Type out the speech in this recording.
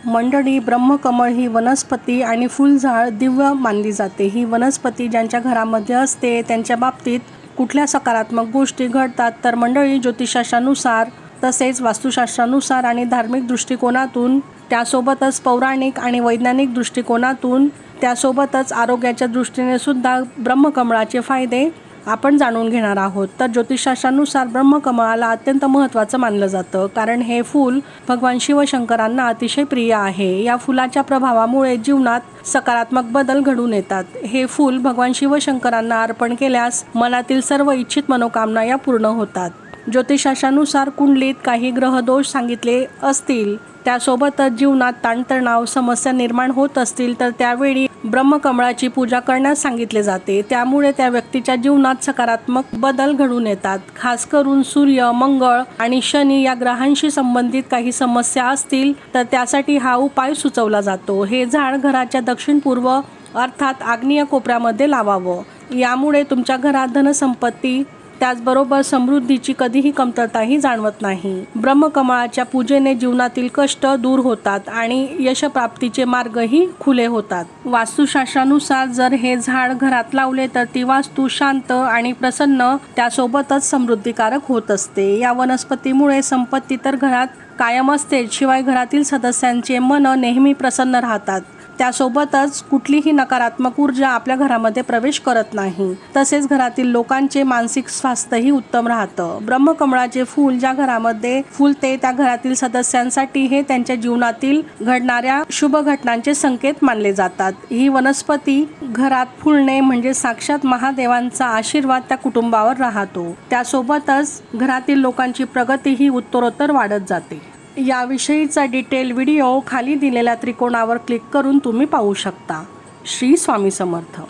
मंडळी, ब्रह्मकमळ ही वनस्पती आणि फुलझाड दिव्य मानली जाते. ही वनस्पती ज्यांच्या घरामध्ये असते त्यांच्या बाबतीत कुठल्या सकारात्मक गोष्टी घडतात तर मंडळी, ज्योतिषशास्त्रानुसार तसेच वास्तुशास्त्रानुसार आणि धार्मिक दृष्टिकोनातून, त्यासोबतच पौराणिक आणि वैज्ञानिक दृष्टिकोनातून, त्यासोबतच आरोग्याच्या दृष्टीने सुद्धा ब्रह्मकमळाचे फायदे आपण जाणून घेणार आहोत. तर ज्योतिषशास्त्रानुसार ब्रह्मकमळाला अत्यंत महत्त्वाचं मानलं जातं, कारण हे फूल भगवान शिवशंकरांना अतिशय प्रिय आहे. या फुलाच्या प्रभावामुळे जीवनात सकारात्मक बदल घडून येतात. हे फूल भगवान शिवशंकरांना अर्पण केल्यास मनातील सर्व इच्छित मनोकामना या पूर्ण होतात. ज्योतिषशास्त्रानुसार कुंडलीत काही ग्रहदोष सांगितले असतील, त्यासोबतच जीवनात ताणतणाव, समस्या निर्माण होत असतील तर त्यावेळी ब्रह्मकमळाची पूजा करण्यास सांगितले जाते. त्यामुळे त्या व्यक्तीच्या जीवनात सकारात्मक बदल घडून येतात. खास करून सूर्य, मंगळ आणि शनी या ग्रहांशी संबंधित काही समस्या असतील तर त्यासाठी हा उपाय सुचवला जातो. हे झाड घराच्या दक्षिण पूर्व अर्थात आग्नेय कोपऱ्यामध्ये लावावं. यामुळे तुमच्या घरात धनसंपत्ती, त्याचबरोबर समृद्धीची कधीही कमतरताही जाणवत नाही. ब्रह्मकमळाच्या पूजेने जीवनातील कष्ट दूर होतात आणि यशप्राप्तीचे मार्गही खुले होतात. वास्तुशास्त्रानुसार जर हे झाड घरात लावले तर ती वास्तू शांत आणि प्रसन्न, त्यासोबतच समृद्धिकारक होत असते. या वनस्पतीमुळे संपत्ती तर घरात कायम असते, शिवाय घरातील सदस्यांचे मन नेहमी प्रसन्न राहतात. त्यासोबतच कुठलीही नकारात्मक ऊर्जा आपल्या घरामध्ये प्रवेश करत नाही. तसेच घरातील लोकांचे मानसिक स्वास्थ्यही उत्तम राहतं. ब्रह्मकमळाचे फूल ज्या घरामध्ये फुलते त्या घरातील सदस्यांसाठी हे त्यांच्या जीवनातील घडणाऱ्या शुभ घटनांचे संकेत मानले जातात. ही वनस्पती घरात फुलणे म्हणजे साक्षात महादेवांचा आशीर्वाद त्या कुटुंबावर राहतो. त्यासोबतच घरातील लोकांची प्रगतीही उत्तरोत्तर वाढत जाते. याविषयीचा डिटेल व्हिडिओ खाली दिलेल्या त्रिकोणावर क्लिक करून तुम्ही पाहू शकता. श्री स्वामी समर्थ.